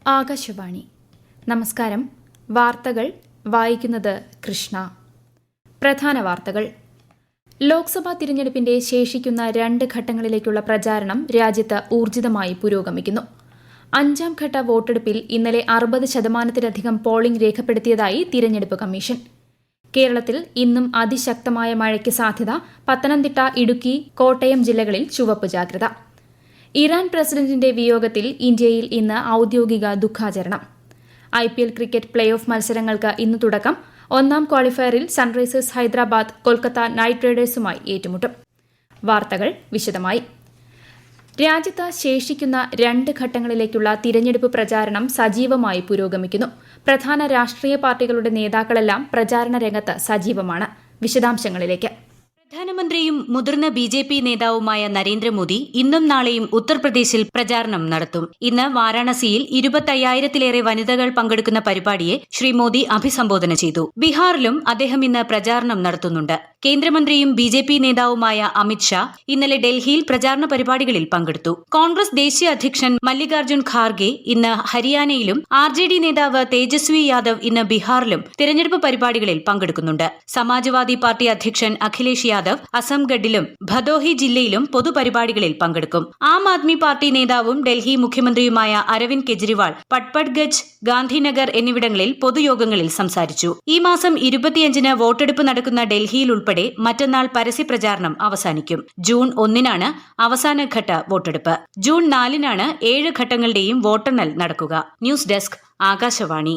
ആകാശവാണി. നമസ്കാരം. വാർത്തകൾ വായിക്കുന്നത് കൃഷ്ണ. പ്രധാന വാർത്തകൾ. ലോക്സഭാ തിരഞ്ഞെടുപ്പിന്റെ ശേഷിക്കുന്ന 2 ഘട്ടങ്ങളിലേക്കുള്ള പ്രചാരണം രാജ്യത്ത് ഊർജിതമായി പുരോഗമിക്കുന്നു. 5ാം ഘട്ട വോട്ടെടുപ്പിൽ ഇന്നലെ 60% പോളിംഗ് രേഖപ്പെടുത്തിയതായി തിരഞ്ഞെടുപ്പ് കമ്മീഷൻ. കേരളത്തിൽ ഇന്നും അതിശക്തമായ മഴയ്ക്ക് സാധ്യത. പത്തനംതിട്ട, ഇടുക്കി, കോട്ടയം ജില്ലകളിൽ ചുവപ്പ് ജാഗ്രത. ഇറാൻ പ്രസിഡന്റിന്റെ വിയോഗത്തിൽ ഇന്ത്യയിൽ ഇന്ന് ഔദ്യോഗിക ദുഃഖാചരണം. IPL ക്രിക്കറ്റ് പ്ലേ ഓഫ് മത്സരങ്ങൾക്ക് ഇന്ന് തുടക്കം. 1ാം ക്വാളിഫയറിൽ സൺറൈസേഴ്സ് ഹൈദരാബാദ് കൊൽക്കത്ത നൈറ്റ് റൈഡേഴ്സുമായി ഏറ്റുമുട്ടും. വാർത്തകൾ വിശദമായി. രാജ്യത്ത് ശേഷിക്കുന്ന 2 ഘട്ടങ്ങളിലേക്കുള്ള തിരഞ്ഞെടുപ്പ് പ്രചാരണം സജീവമായി പുരോഗമിക്കുന്നു. പ്രധാന രാഷ്ട്രീയ പാർട്ടികളുടെ നേതാക്കളെല്ലാം പ്രചാരണ രംഗത്ത് സജീവമാണ്. വിശദാംശങ്ങളിലേക്ക്. പ്രധാനമന്ത്രിയും മുതിർന്ന BJP നേതാവുമായ നരേന്ദ്രമോദി ഇന്നും നാളെയും ഉത്തർപ്രദേശിൽ പ്രചാരണം നടത്തും. ഇന്ന് വാരാണസിയിൽ 25,000-ലേറെ വനിതകൾ പങ്കെടുക്കുന്ന പരിപാടിയെ ശ്രീ മോദി അഭിസംബോധന ചെയ്തു. ബീഹാറിലും അദ്ദേഹം ഇന്ന് പ്രചാരണം നടത്തുന്നുണ്ട്. കേന്ദ്രമന്ത്രിയും BJP നേതാവുമായ അമിത് ഷാ ഇന്നലെ ഡൽഹിയിൽ പ്രചാരണ പരിപാടികളിൽ പങ്കെടുത്തു. കോൺഗ്രസ് ദേശീയ അധ്യക്ഷൻ മല്ലികാർജ്ജുൻ ഖാർഗെ ഇന്ന് ഹരിയാനയിലും RJD നേതാവ് തേജസ്വി യാദവ് ഇന്ന് ബീഹാറിലും തിരഞ്ഞെടുപ്പ് പരിപാടികളിൽ പങ്കെടുക്കുന്നുണ്ട്. സമാജ്വാദി പാർട്ടി അധ്യക്ഷൻ അഖിലേഷ് യാദവ് അസംഗഡിലും ഭദോഹി ജില്ലയിലും പൊതുപരിപാടികളിൽ പങ്കെടുക്കും. ആം ആദ്മി പാർട്ടി നേതാവും ഡൽഹി മുഖ്യമന്ത്രിയുമായ അരവിന്ദ് കെജ്രിവാൾ പട്പഡ്ഗഞ്ച്, ഗാന്ധിനഗർ എന്നിവിടങ്ങളിൽ പൊതുയോഗങ്ങളിൽ സംസാരിച്ചു. ഈ മാസം 25-ന് വോട്ടെടുപ്പ് നടക്കുന്ന ഡൽഹിയിൽ ഉൾപ്പെടെ മറ്റന്നാൾ പരസ്യപ്രചാരണം അവസാനിക്കും. ജൂൺ 1-നാണ് അവസാനഘട്ട വോട്ടെടുപ്പ്. ജൂൺ 4-നാണ് 7 ഘട്ടങ്ങളുടെയും വോട്ടെണ്ണൽ നടക്കുക. News desk, Akashvani.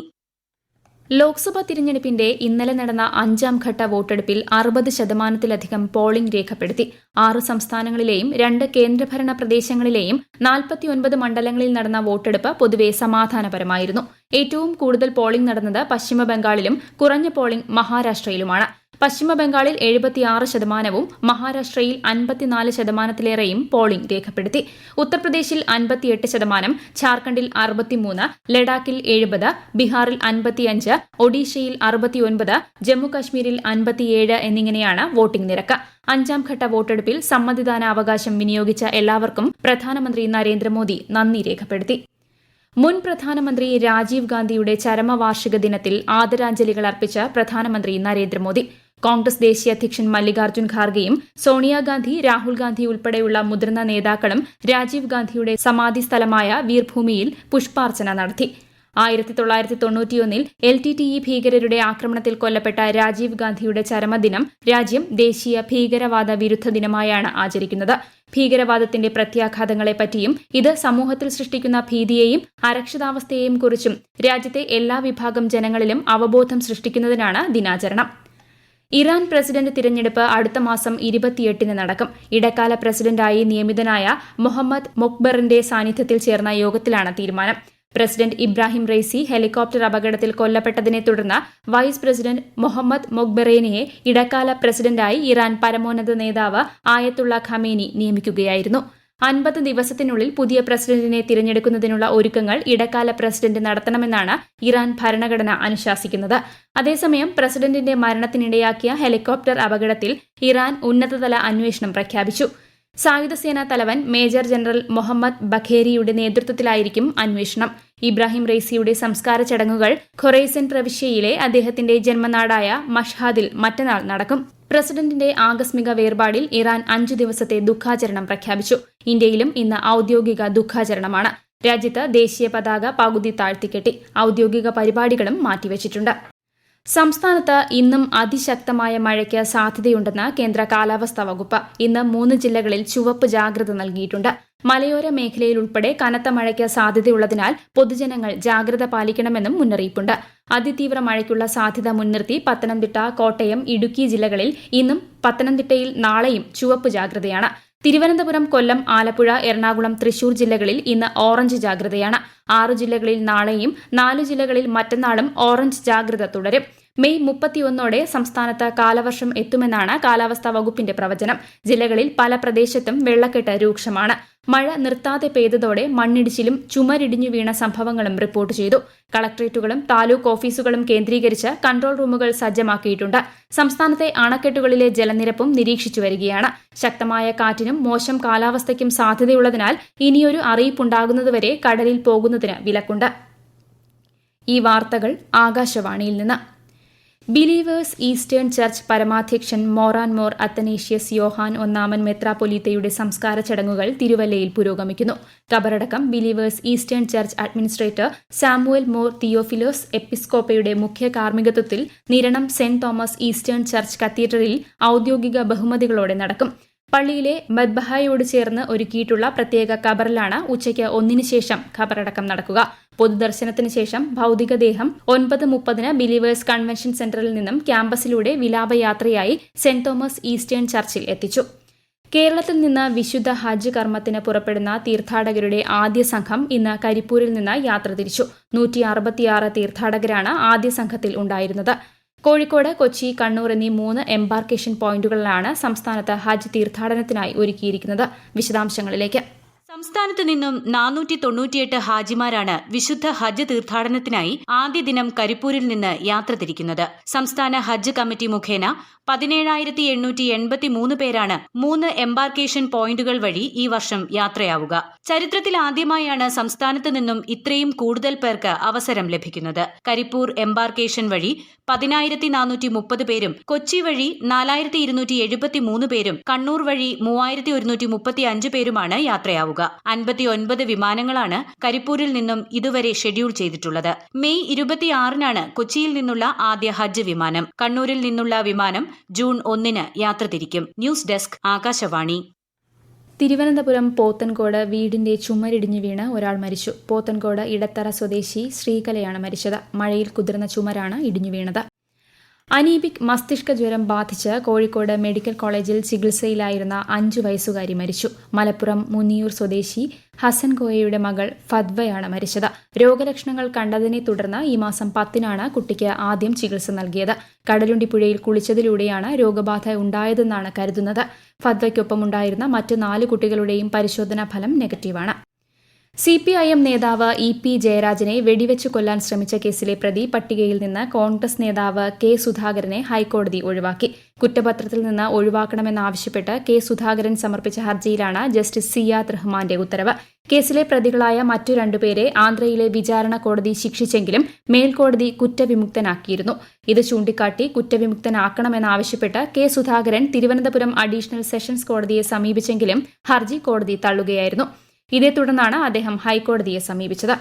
ലോക്സഭാ തിരഞ്ഞെടുപ്പിന്റെ ഇന്നലെ നടന്ന 5ാം ഘട്ട വോട്ടെടുപ്പിൽ 60%-ലധികം പോളിംഗ് രേഖപ്പെടുത്തി. 6 സംസ്ഥാനങ്ങളിലെയും 2 കേന്ദ്രഭരണ പ്രദേശങ്ങളിലെയും 49 മണ്ഡലങ്ങളിൽ നടന്ന വോട്ടെടുപ്പ് പൊതുവെ സമാധാനപരമായിരുന്നു. ഏറ്റവും കൂടുതൽ പോളിംഗ് നടന്നത് പശ്ചിമബംഗാളിലും കുറഞ്ഞ പോളിംഗ് മഹാരാഷ്ട്രയിലുമാണ്. പശ്ചിമബംഗാളിൽ 76%-വും മഹാരാഷ്ട്രയിൽ 54%-ലേറെയും പോളിംഗ് രേഖപ്പെടുത്തി. ഉത്തർപ്രദേശിൽ 58%, ഝാർഖണ്ഡിൽ 63%, ലഡാക്കിൽ 70%, ബീഹാറിൽ 55%, ഒഡീഷയിൽ 69%, ജമ്മുകശ്മീരിൽ 57% എന്നിങ്ങനെയാണ് വോട്ടിംഗ് നിരക്ക്. 5ാം ഘട്ട വോട്ടെടുപ്പിൽ സമ്മതിദാനാവകാശം വിനിയോഗിച്ച എല്ലാവർക്കും പ്രധാനമന്ത്രി നരേന്ദ്രമോദി നന്ദി രേഖപ്പെടുത്തി. മുൻ പ്രധാനമന്ത്രി രാജീവ് ഗാന്ധിയുടെ ചരമവാർഷിക ദിനത്തിൽ ആദരാഞ്ജലികൾ അർപ്പിച്ച് പ്രധാനമന്ത്രി നരേന്ദ്രമോദി. കോൺഗ്രസ് ദേശീയ അധ്യക്ഷൻ മല്ലികാർജ്ജുൻ ഖാർഗെയും സോണിയാഗാന്ധി, രാഹുൽ ഗാന്ധി ഉൾപ്പെടെയുള്ള മുതിർന്ന നേതാക്കളും രാജീവ് ഗാന്ധിയുടെ സമാധി സ്ഥലമായ വീർഭൂമിയിൽ പുഷ്പാർച്ചന നടത്തി. 1991-ൽ LTTE ഭീകരരുടെ ആക്രമണത്തിൽ കൊല്ലപ്പെട്ട രാജീവ് ഗാന്ധിയുടെ ചരമദിനം രാജ്യം ദേശീയ ഭീകരവാദ വിരുദ്ധ ദിനമായാണ് ആചരിക്കുന്നത്. ഭീകരവാദത്തിന്റെ പ്രത്യാഘാതങ്ങളെപ്പറ്റിയും ഇത് സമൂഹത്തിൽ സൃഷ്ടിക്കുന്ന ഭീതിയെയും അരക്ഷിതാവസ്ഥയെയും കുറിച്ചും രാജ്യത്തെ എല്ലാ വിഭാഗം ജനങ്ങളിലും അവബോധം സൃഷ്ടിക്കുന്നതിനാണ് ദിനാചരണം. ഇറാൻ പ്രസിഡന്റ് തിരഞ്ഞെടുപ്പ് അടുത്ത മാസം 28-ന് നടക്കും. ഇടക്കാല പ്രസിഡന്റായി നിയമിതനായ മൊഹമ്മദ് മൊക്ബറിന്റെ സാന്നിധ്യത്തിൽ ചേർന്ന യോഗത്തിലാണ് തീരുമാനം. പ്രസിഡന്റ് ഇബ്രാഹിം റൈസി ഹെലികോപ്റ്റർ അപകടത്തിൽ കൊല്ലപ്പെട്ടതിനെ തുടർന്ന് വൈസ് പ്രസിഡന്റ് മൊഹമ്മദ് മൊക്ബറേനിയെ ഇടക്കാല പ്രസിഡന്റായി ഇറാൻ പരമോന്നത നേതാവ് ആയത്തുള്ള ഖമേനി നിയമിക്കുകയായിരുന്നു. 50 ദിവസത്തിനുള്ളിൽ പുതിയ പ്രസിഡന്റിനെ തിരഞ്ഞെടുക്കുന്നതിനുള്ള ഒരുക്കങ്ങൾ ഇടക്കാല പ്രസിഡന്റ് നടത്തണമെന്നാണ് ഇറാൻ ഭരണഘടന അനുശാസിക്കുന്നത്. അതേസമയം പ്രസിഡന്റിന്റെ മരണത്തിനിടയാക്കിയ ഹെലികോപ്റ്റർ അപകടത്തിൽ ഇറാൻ ഉന്നതതല അന്വേഷണം പ്രഖ്യാപിച്ചു. സായുധസേനാ തലവൻ മേജർ ജനറൽ മൊഹമ്മദ് ബഖേരിയുടെ നേതൃത്വത്തിലായിരിക്കും അന്വേഷണം. ഇബ്രാഹിം റൈസിയുടെ സംസ്കാര ചടങ്ങുകൾ ഖൊറൈസൻ പ്രവിശ്യയിലെ അദ്ദേഹത്തിന്റെ ജന്മനാടായ മഷ്ഹാദിൽ മറ്റന്നാൾ നടക്കും. പ്രസിഡന്റിന്റെ ആകസ്മിക വേർപാടിൽ ഇറാൻ 5 ദിവസത്തെ ദുഃഖാചരണം പ്രഖ്യാപിച്ചു. ഇന്ത്യയിലും ഇന്ന് ഔദ്യോഗിക ദുഃഖാചരണമാണ്. രാജ്യത്ത് ദേശീയ പതാക പകുതി താഴ്ത്തിക്കെട്ടി. ഔദ്യോഗിക പരിപാടികളും മാറ്റിവച്ചിട്ടുണ്ട്. സംസ്ഥാനത്ത് ഇന്നും അതിശക്തമായ മഴയ്ക്ക് സാധ്യതയുണ്ടെന്ന് കേന്ദ്ര കാലാവസ്ഥാ വകുപ്പ്. ഇന്ന് 3 ജില്ലകളിൽ ചുവപ്പ് ജാഗ്രത നൽകിയിട്ടുണ്ട്. മലയോര മേഖലയിൽ ഉൾപ്പെടെ കനത്ത മഴയ്ക്ക് സാധ്യതയുള്ളതിനാൽ പൊതുജനങ്ങൾ ജാഗ്രത പാലിക്കണമെന്നും മുന്നറിയിപ്പുണ്ട്. അതിതീവ്ര മഴയ്ക്കുള്ള സാധ്യത മുൻനിർത്തി പത്തനംതിട്ട, കോട്ടയം, ഇടുക്കി ജില്ലകളിൽ ഇന്നും പത്തനംതിട്ടയിൽ നാളെയും ചുവപ്പ് ജാഗ്രതയാണ്. തിരുവനന്തപുരം, കൊല്ലം, ആലപ്പുഴ, എറണാകുളം, തൃശൂർ ജില്ലകളിൽ ഇന്ന് ഓറഞ്ച് ജാഗ്രതയാണ്. 6 ജില്ലകളിൽ നാളെയും 4 ജില്ലകളിൽ മറ്റന്നാളും ഓറഞ്ച് ജാഗ്രത തുടരും. മെയ് 31-ഓടെ സംസ്ഥാനത്ത് കാലവർഷം എത്തുമെന്നാണ് കാലാവസ്ഥാ വകുപ്പിന്റെ പ്രവചനം. ജില്ലകളിൽ പല പ്രദേശത്തും വെള്ളക്കെട്ട് രൂക്ഷമാണ്. മഴ നിർത്താതെ പെയ്തതോടെ മണ്ണിടിച്ചിലും ചുമരിടിഞ്ഞു വീണ സംഭവങ്ങളും റിപ്പോർട്ട് ചെയ്തു. കളക്ടറേറ്റുകളും താലൂക്ക് ഓഫീസുകളും കേന്ദ്രീകരിച്ച് കൺട്രോൾ റൂമുകൾ സജ്ജമാക്കിയിട്ടുണ്ട്. സംസ്ഥാനത്തെ അണക്കെട്ടുകളിലെ ജലനിരപ്പും നിരീക്ഷിച്ചു വരികയാണ്. ശക്തമായ കാറ്റിനും മോശം കാലാവസ്ഥയ്ക്കും സാധ്യതയുള്ളതിനാൽ ഇനിയൊരു അറിയിപ്പുണ്ടാകുന്നതുവരെ കടലിൽ പോകുന്നതിന് വിലക്കുണ്ട്. ഈ വാർത്തകൾ ആകാശവാണിയിൽ നിന്ന്. ബിലീവേഴ്സ് ഈസ്റ്റേൺ ചർച്ച് പരമാധ്യക്ഷൻ മോറാൻമോർ അത്തനേഷ്യസ് യോഹാൻ ഒന്നാമൻ മെത്രാപ്പൊലീത്തയുടെ സംസ്കാര ചടങ്ങുകൾ തിരുവല്ലയിൽ പുരോഗമിക്കുന്നു. കബറടക്കം Believers Eastern Church administrator Samuel Mor Theophilos എപ്പിസ്കോപ്പയുടെ മുഖ്യ കാർമ്മികത്വത്തിൽ Niranam Saint Thomas Eastern Church കത്തീഡ്രലിൽ ഔദ്യോഗിക ബഹുമതികളോടെ നടക്കും. പള്ളിയിലെ മദ്ബഹായോട് ചേർന്ന് ഒരുക്കിയിട്ടുള്ള പ്രത്യേക ഖബറിലാണ് ഉച്ചയ്ക്ക് 1 ശേഷം ഖബറടക്കം നടക്കുക. പൊതുദർശനത്തിന് ശേഷം ഭൌതികദേഹം 9:30 ബിലീവേഴ്സ് കൺവെൻഷൻ സെന്ററിൽ നിന്നും ക്യാമ്പസിലൂടെ വിലാപയാത്രയായി സെന്റ് തോമസ് ഈസ്റ്റേൺ ചർച്ചിൽ എത്തിച്ചു. കേരളത്തിൽ നിന്ന് വിശുദ്ധ ഹജ്ജ് കർമ്മത്തിന് പുറപ്പെടുന്ന തീർത്ഥാടകരുടെ ആദ്യ സംഘം ഇന്ന് കരിപ്പൂരിൽ നിന്ന് യാത്ര തിരിച്ചു. 166 തീർത്ഥാടകരാണ് ആദ്യ സംഘത്തിൽ ഉണ്ടായിരുന്നത്. കോഴിക്കോട്, കൊച്ചി, കണ്ണൂർ എന്നീ 3 എംബാർക്കേഷൻ പോയിന്റുകളിലാണ് സംസ്ഥാനത്ത് ഹജ്ജ് തീർത്ഥാടനത്തിനായി ഒരുക്കിയിരിക്കുന്നത്. വിശദാംശങ്ങളിലേക്ക്. സംസ്ഥാനത്ത് നിന്നും 498 ഹാജിമാരാണ് വിശുദ്ധ ഹജ്ജ് തീർത്ഥാടനത്തിനായി ആദ്യ ദിനം കരിപ്പൂരിൽ നിന്ന് യാത്ര തിരിക്കുന്നത്. സംസ്ഥാന ഹജ്ജ് കമ്മിറ്റി മുഖേന 17,883 പേരാണ് 3 എംബാർക്കേഷൻ പോയിന്റുകൾ വഴി ഈ വർഷം യാത്രയാവുക. ചരിത്രത്തിൽ ആദ്യമായാണ് സംസ്ഥാനത്ത് നിന്നും ഇത്രയും കൂടുതൽ പേർക്ക് അവസരം ലഭിക്കുന്നത്. കരിപ്പൂർ എംബാർക്കേഷൻ വഴി 10,430 പേരും, കൊച്ചി വഴി 4,273 പേരും, കണ്ണൂർ വഴി 3,135 പേരുമാണ് യാത്രയാവുക. 59 വിമാനങ്ങളാണ് കരിപ്പൂരിൽ നിന്നും ഇതുവരെ ഷെഡ്യൂൾ ചെയ്തിട്ടുള്ളത്. മെയ് 26-നാണ് കൊച്ചിയിൽ നിന്നുള്ള ആദ്യ ഹജ്ജ് വിമാനം. കണ്ണൂരിൽ നിന്നുള്ള വിമാനം ജൂൺ 1-ന് യാത്ര തിരിക്കും. News desk, Akashvani. തിരുവനന്തപുരം പോത്തൻകോട് വീടിന്റെ ചുമരിടിഞ്ഞു വീണ് ഒരാൾ മരിച്ചു. പോത്തൻകോട് ഇടത്തറ സ്വദേശി ശ്രീകലയാണ് മരിച്ചത്. മഴയിൽ കുതിർന്ന ചുമരാണ് ഇടിഞ്ഞു വീണത്. അനീബിക് മസ്തിഷ്ക ജ്വരം ബാധിച്ച് കോഴിക്കോട് മെഡിക്കൽ കോളേജിൽ ചികിത്സയിലായിരുന്ന 5 വയസ്സുകാരി മരിച്ചു. മലപ്പുറം മുന്നിയൂർ സ്വദേശി ഹസൻ കോയയുടെ മകൾ ഫദ്വയാണ് മരിച്ചത്. രോഗലക്ഷണങ്ങൾ കണ്ടതിനെ തുടർന്ന് ഈ മാസം 10-നാണ് കുട്ടിക്ക് ആദ്യം ചികിത്സ നൽകിയത്. കടലുണ്ടിപ്പുഴയിൽ കുളിച്ചതിലൂടെയാണ് രോഗബാധ ഉണ്ടായതെന്നാണ് കരുതുന്നത്. ഫദ്വയ്ക്കൊപ്പമുണ്ടായിരുന്ന മറ്റ് 4 കുട്ടികളുടെയും പരിശോധനാ ഫലം നെഗറ്റീവാണ്. CPIM നേതാവ് EP ജയരാജനെ വെടിവെച്ചു കൊല്ലാൻ ശ്രമിച്ച കേസിലെ പ്രതി പട്ടികയിൽ നിന്ന് കോൺഗ്രസ് നേതാവ് K സുധാകരനെ ഹൈക്കോടതി ഒഴിവാക്കി. കുറ്റപത്രത്തിൽ നിന്ന് ഒഴിവാക്കണമെന്നാവശ്യപ്പെട്ട് K സുധാകരൻ സമർപ്പിച്ച ഹർജിയിലാണ് ജസ്റ്റിസ് സിയാദ് റഹ്മാന്റെ ഉത്തരവ്. കേസിലെ പ്രതികളായ മറ്റു 2 പേരെ ആന്ധ്രയിലെ വിചാരണ കോടതി ശിക്ഷിച്ചെങ്കിലും മേൽക്കോടതി കുറ്റവിമുക്തനാക്കിയിരുന്നു. ഇത് ചൂണ്ടിക്കാട്ടി കുറ്റവിമുക്തനാക്കണമെന്നാവശ്യപ്പെട്ട് K Sudhakaran Thiruvananthapuram additional sessions കോടതിയെ സമീപിച്ചെങ്കിലും ഹർജി കോടതി തള്ളുകയായിരുന്നു. ഇതേ തുടർന്നാണ് അദ്ദേഹം ഹൈക്കോടതിയെ സമീപിച്ചത്.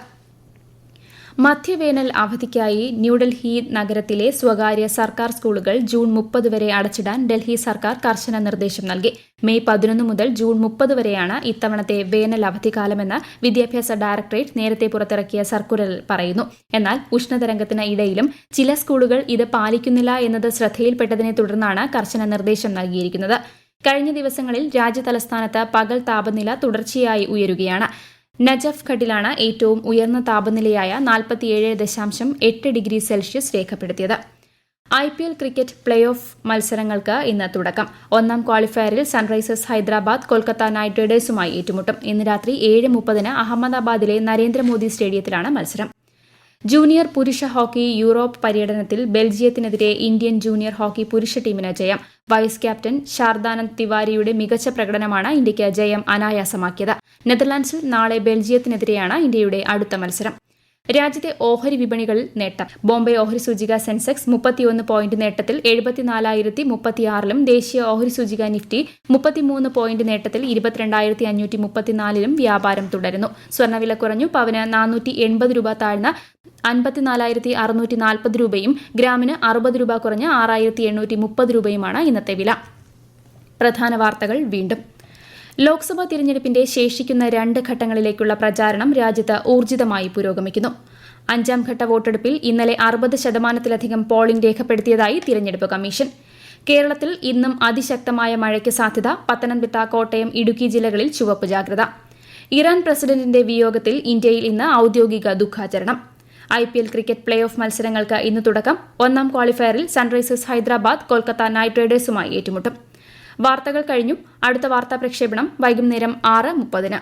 മധ്യവേനൽ അവധിക്കായി ന്യൂഡൽഹി നഗരത്തിലെ സ്വകാര്യ സർക്കാർ സ്കൂളുകൾ ജൂൺ 30 വരെ അടച്ചിടാൻ ഡൽഹി സർക്കാർ കർശന നിർദ്ദേശം നൽകി. മെയ് 11 മുതൽ ജൂൺ 30 വരെയാണ് ഇത്തവണത്തെ വേനൽ അവധിക്കാലമെന്ന് വിദ്യാഭ്യാസ ഡയറക്ടറേറ്റ് നേരത്തെ പുറത്തിറക്കിയ സർക്കുലറിൽ പറയുന്നു. എന്നാൽ ഉഷ്ണതരംഗത്തിന് ഇടയിലും ചില സ്കൂളുകൾ ഇത് പാലിക്കുന്നില്ല എന്നത് ശ്രദ്ധയിൽപ്പെട്ടതിനെ തുടർന്നാണ് കർശന നിർദ്ദേശം നൽകിയിരിക്കുന്നത്. കഴിഞ്ഞ ദിവസങ്ങളിൽ രാജ്യതലസ്ഥാനത്ത് പകൽ താപനില തുടർച്ചയായി ഉയരുകയാണ്. നജഫ് ഘട്ടിലാണ് ഏറ്റവും ഉയർന്ന താപനിലയായ 47.8 ഡിഗ്രി സെൽഷ്യസ് രേഖപ്പെടുത്തിയത്. IPL ക്രിക്കറ്റ് പ്ലേ ഓഫ് മത്സരങ്ങൾക്ക് ഇന്ന് തുടക്കം. 1-ാം ക്വാളിഫയറിൽ സൺറൈസേഴ്സ് ഹൈദരാബാദ് കൊൽക്കത്ത നൈറ്റ് റൈഡേഴ്സുമായി ഏറ്റുമുട്ടും. ഇന്ന് രാത്രി 7:30-ന് അഹമ്മദാബാദിലെ നരേന്ദ്രമോദി സ്റ്റേഡിയത്തിലാണ് മത്സരം. ജൂനിയർ പുരുഷ ഹോക്കി യൂറോപ്പ് പര്യടനത്തിൽ ബെൽജിയത്തിനെതിരെ ഇന്ത്യൻ ജൂനിയർ ഹോക്കി പുരുഷ ടീമിന് ജയം. വൈസ് ക്യാപ്റ്റൻ ശാരദാനന്ദ് തിവാരിയുടെ മികച്ച പ്രകടനമാണ് ഇന്ത്യയ്ക്ക് ജയം അനായാസമാക്കിയത്. നെതർലാൻഡ്സിൽ നാളെ ബെൽജിയത്തിനെതിരെയാണ് ഇന്ത്യയുടെ അടുത്ത മത്സരം. രാജ്യത്തെ ഓഹരി വിപണികളിൽ നേട്ടം. ബോംബെ ഓഹരി സൂചിക സെൻസെക്സ് 31 പോയിന്റ് നേട്ടത്തിൽ 74,036-ലും ദേശീയ ഓഹരി സൂചിക നിഫ്റ്റി 33 പോയിന്റ് നേട്ടത്തിൽ 22,534-ലും വ്യാപാരം തുടരുന്നു. സ്വർണ്ണവില കുറഞ്ഞു. പവന് 480 രൂപ താഴ്ന്ന് 54,640 രൂപയും ഗ്രാമിന് 60 രൂപ കുറഞ്ഞ് 6,830 രൂപയുമാണ് ഇന്നത്തെ വില. പ്രധാന വാർത്തകൾ വീണ്ടും. ലോക്സഭാ തിരഞ്ഞെടുപ്പിന്റെ ശേഷിക്കുന്ന 2 ഘട്ടങ്ങളിലേക്കുള്ള പ്രചാരണം രാജ്യത്ത് ഊർജിതമായി പുരോഗമിക്കുന്നു. 5-ാം ഘട്ട വോട്ടെടുപ്പിൽ ഇന്നലെ 60% പോളിംഗ് രേഖപ്പെടുത്തിയതായി തിരഞ്ഞെടുപ്പ് കമ്മീഷൻ. കേരളത്തിൽ ഇന്നും അതിശക്തമായ മഴയ്ക്ക് സാധ്യത. പത്തനംതിട്ട, കോട്ടയം, ഇടുക്കി ജില്ലകളിൽ ചുവപ്പ് ജാഗ്രത. ഇറാൻ പ്രസിഡന്റിന്റെ വിയോഗത്തിൽ ഇന്ത്യയിൽ ഇന്ന് ഔദ്യോഗിക ദുഃഖാചരണം. IPL ക്രിക്കറ്റ് പ്ലേ ഓഫ് മത്സരങ്ങൾക്ക് ഇന്ന് തുടക്കം. 1-ാം ക്വാളിഫയറിൽ സൺറൈസേഴ്സ് ഹൈദരാബാദ് കൊൽക്കത്ത നൈറ്റ് റൈഡേഴ്സുമായി ഏറ്റുമുട്ടും. വാർത്തകൾ കഴിഞ്ഞു. അടുത്ത വാർത്താ പ്രക്ഷേപണം വൈകുന്നേരം 6:30-ന്.